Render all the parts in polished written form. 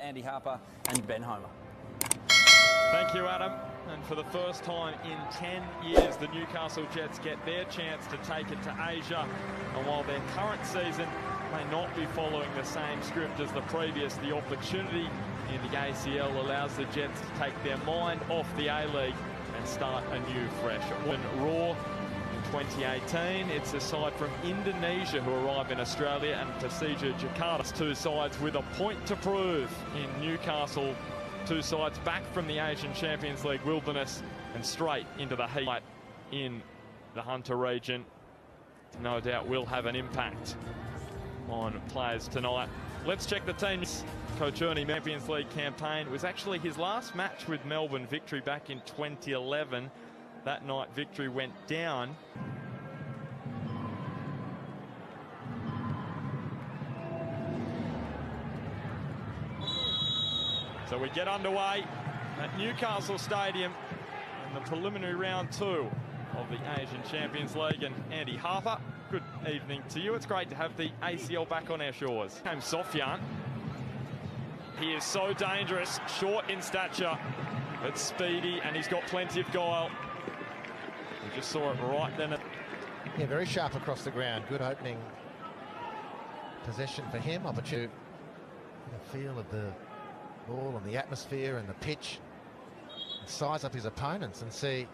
Andy Harper and Ben Homer. Thank you, Adam. And for the first time in 10 years, the Newcastle Jets get their chance to take it to Asia. And while their current season may not be following the same script as the previous, the opportunity in the ACL allows the Jets to take their mind off the A-League and start anew fresh. When Raw in 2018, it's a side from Indonesia who arrive in Australia, and Persija Jakarta. Two sides with a point to prove in Newcastle. Two sides back from the Asian Champions League wilderness and straight into the heat in the Hunter region. No doubt will have an impact on players tonight. Let's check the teams. Coach Ernie Champions League campaign was actually his last match with Melbourne, victory back in 2011. That night victory went down. So we get underway at Newcastle Stadium in the preliminary round 2 of the Asian Champions League. And Andy Harper, good evening to you. It's great to have the ACL back on our shores. Came Sofyan. He is so dangerous, short in stature, but speedy, and he's got plenty of guile. We just saw it right then. Yeah, very sharp across the ground. Good opening possession for him. Opportunity. The feel of the ball and the atmosphere and the pitch, and size up his opponents and see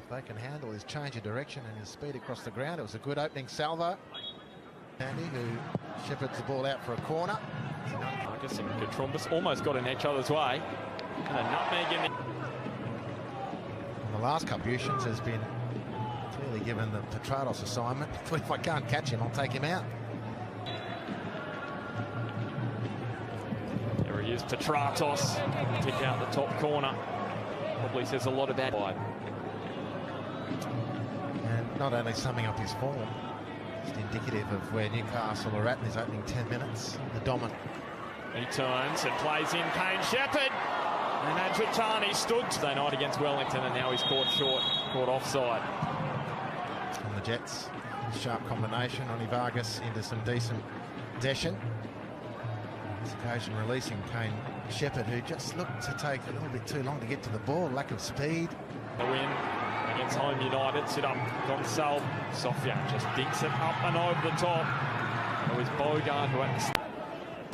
if they can handle his change of direction and his speed across the ground. It was a good opening salvo. Andy, who shepherds the ball out for a corner. Marcus and Katrumbas almost got in each other's way. And a nutmeg in the... On the last couple of issues has been clearly given the Petratos assignment. But if I can't catch him, I'll take him out. Here's Petratos, kick out the top corner. Probably says a lot about it. And not only summing up his form, just indicative of where Newcastle are at in his opening 10 minutes. The dominant. He turns and plays in Kane Shepherd. And Adjutani stood today night against Wellington, and now he's caught short, caught offside. And the Jets, sharp combination. Ronnie Vargas into some decent possession. This occasion releasing Kane Shepherd, who just looked to take a little bit too long to get to the ball, lack of speed. The win against Home United, sit up Gonçalves. Sofyan just dinks it up and over the top. It was Bogart who had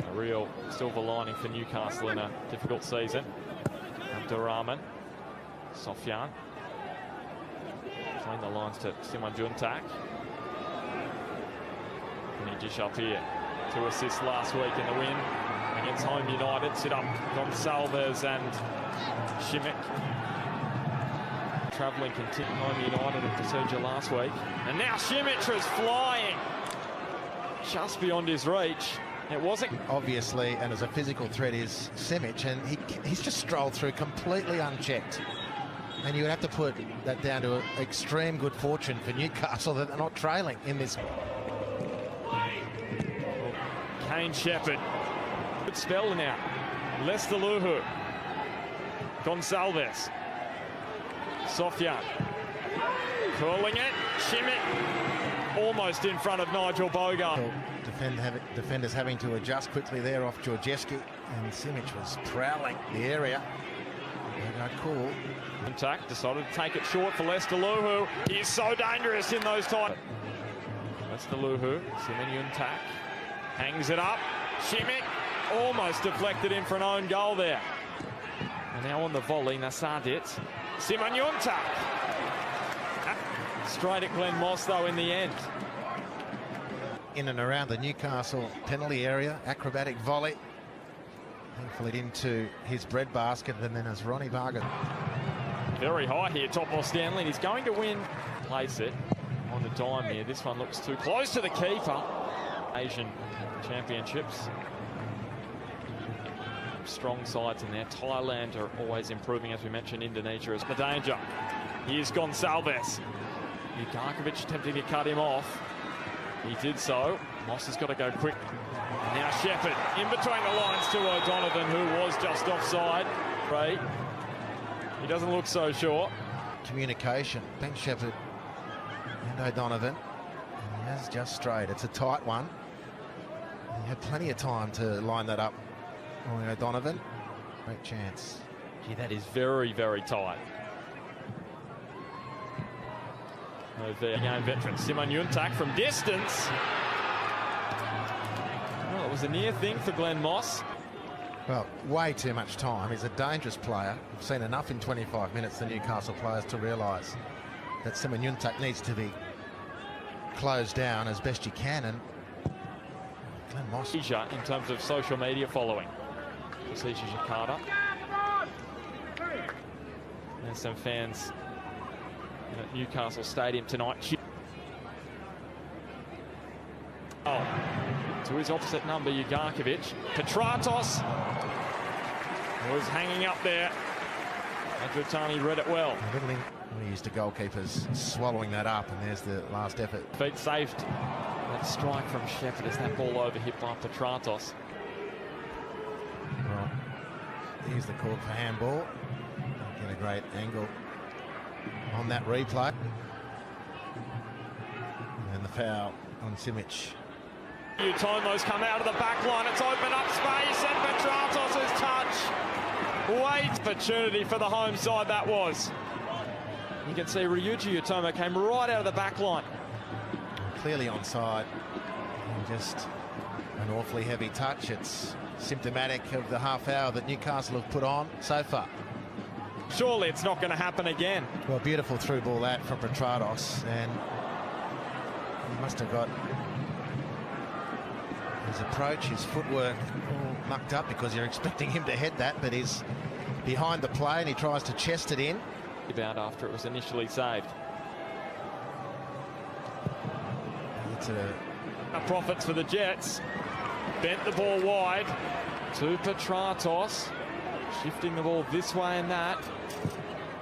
a real silver lining for Newcastle in a difficult season. Abdurrahman, Sofyan, between the lines to Simon Juntak. And he just up here. 2 assists last week in the win against Home United. Sit up Gonçalves and Šimić. Travelling continue. Home United and Persija last week. And now Šimić is flying just beyond his reach. It wasn't obviously, and as a physical threat is Šimić, and he's just strolled through completely unchecked. And you would have to put that down to extreme good fortune for Newcastle that they're not trailing in this. Kane Shepherd. Good spell now. Lesteluhu. Gonçalves. Sofyan. Curling it. Šimić. Almost in front of Nigel Bogart. Defenders having to adjust quickly there off Georgievski. And Šimić was prowling the area. Cool. Juntak decided to take it short for Lesteluhu. He's so dangerous in those times. Lesteluhu. Simon Juntak. Hangs it up. Šimić almost deflected in for an own goal there. And now on the volley, Nasadic. Simon Juntak. Straight at Glenn Moss, though, in the end. In and around the Newcastle penalty area. Acrobatic volley. Thankfully into his breadbasket, and then as Ronnie Vargas. Very high here, Topmore Stanley. He's going to win. Place it on the dime here. This one looks too close to the keeper. Asian Championships. Strong sides in there. Thailand are always improving, as we mentioned. Indonesia is the danger. Here's Gonçalves. Ugarkovic attempting to cut him off. He did so. Moss has got to go quick. And now Shepherd in between the lines to O'Donovan, who was just offside. Right. He doesn't look so sure. Communication. Ben Shepherd and O'Donovan. And he has just strayed. It's a tight one. He had plenty of time to line that up O'Donovan. Great chance. Gee, that is very, very tight. The game veteran Simon Yuntak from distance. Well, it was a near thing for Glenn Moss. Well, way too much time. He's a dangerous player. We've seen enough in 25 minutes, the Newcastle players, to realise that Simon Yuntak needs to be closed down as best you can. And Glenn Moss. In terms of social media following. Persija Jakarta. There's some fans at Newcastle Stadium tonight. Oh, to his opposite number, Ugarkovic. Petratos was hanging up there. Adritani read it well. We're used to goalkeepers swallowing that up, and there's the last effort. Feet saved that strike from Shepherd as that ball overhit by Petratos. Well, here's the call for handball. Get a great angle on that replay. And the foul on Simic. Utomo's come out of the back line. It's opened up space, and Petratos' touch. Great opportunity for the home side that was. You can see Ryuji Utomo came right out of the back line. Clearly onside. Just an awfully heavy touch. It's symptomatic of the half hour that Newcastle have put on so far. Surely it's not going to happen again. Well, beautiful through ball that from Petratos, and he must have got his approach, his footwork all mucked up, because you're expecting him to head that, but he's behind the play and he tries to chest it in. About after it was initially saved. It's a profits for the Jets. Bent the ball wide to Petratos, shifting the ball this way and that.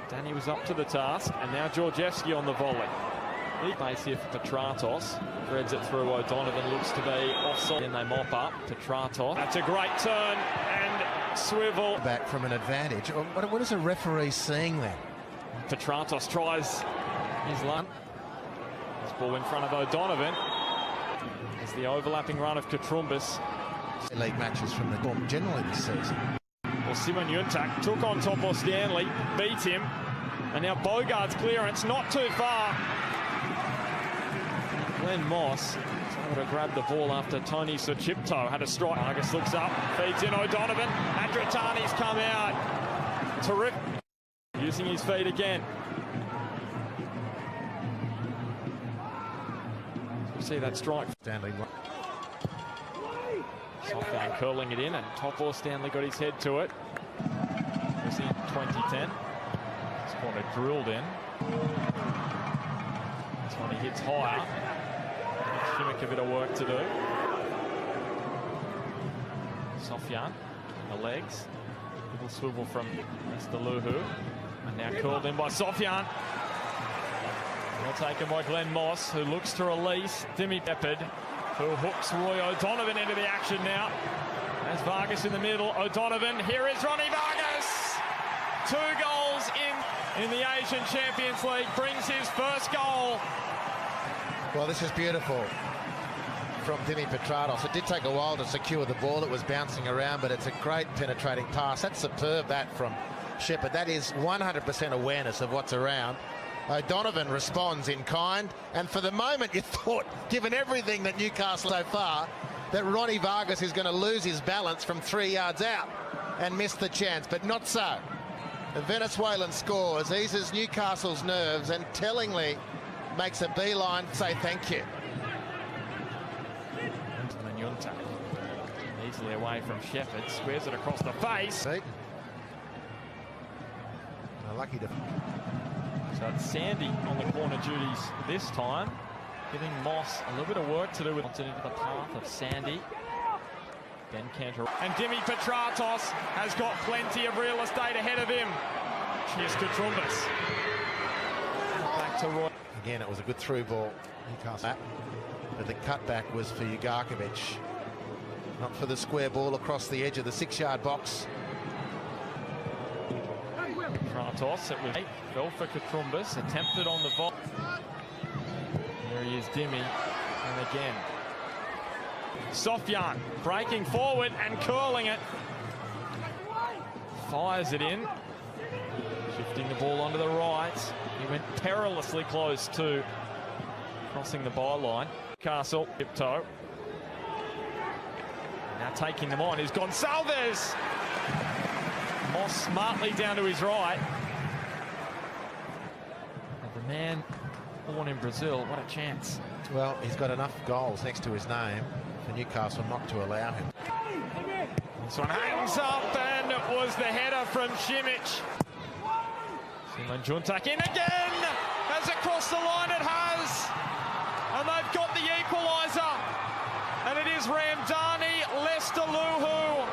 Danny was up to the task, and now Georgievski on the volley. Big base here for Petratos. Threads it through O'Donovan, looks to be offside, and they mop up. Petratos. That's a great turn and swivel. Back from an advantage. What is a referee seeing then? Petratos tries his luck. This ball in front of O'Donovan. There's the overlapping run of Katrumbis. League matches from the Dorm generally this season. Well, Simon Yuntak took on Topo Stanley, beat him, and now Bogart's clearance not too far. Glenn Moss able to grab the ball after Tony Suchipto had a strike. Vargas looks up, feeds in O'Donovan. Adritani's come out. Terrific. Using his feet again. You see that strike. Stanley. Softdown curling it in, and Topo Stanley got his head to it. It was in 2010. It's called a drilled in. This one he hits higher. Shimmick a bit of work to do. Sofyan, the legs. Little swivel from Mr. Luhu. And now curled in by Sofyan. Well taken by Glenn Moss, who looks to release Dimi Peppard, who hooks Roy O'Donovan into the action now. There's Vargas in the middle. O'Donovan, here is Ronnie Vargas. 2 goals in the Asian Champions League, brings his first goal. Well, this is beautiful from Dimi Petratos. It did take a while to secure the ball. It was bouncing around, but it's a great penetrating pass. That's superb, that from Shepherd. That is 100% awareness of what's around. O'Donovan responds in kind, and for the moment you thought, given everything that Newcastle so far, that Ronnie Vargas is going to lose his balance from 3 yards out and miss the chance, but not so. The Venezuelan scores, eases Newcastle's nerves, and tellingly makes a beeline to say thank you. And Yuntak easily away from Shepherd, squares it across the face. See? Lucky to... So it's Sandy on the corner duties this time, giving Moss a little bit of work to do with it into the path of Sandy. Ben Cantor. And Dimi Petratos has got plenty of real estate ahead of him. Here's Katrumbis. Back to Roy. Again, it was a good through ball. Newcastle. But the cutback was for Ugarkovic. Not for the square ball across the edge of the 6-yard box. Petratos, it was 8, fell for Katrumbis, attempted on the volley. There he is, Dimi, and again. Sofyan breaking forward and curling it. fires it in. Shifting the ball onto the right. He went perilously close to crossing the byline. Castle, tiptoe. Now taking them on is Gonçalves. Moss smartly down to his right. And the man born in Brazil, what a chance. Well, he's got enough goals next to his name for Newcastle not to allow him. This one hangs up, and it was the header from Simic. Simon Juntak in again. Has it crossed the line? It has. And they've got the equaliser. And it is Ramdani Lestaluhu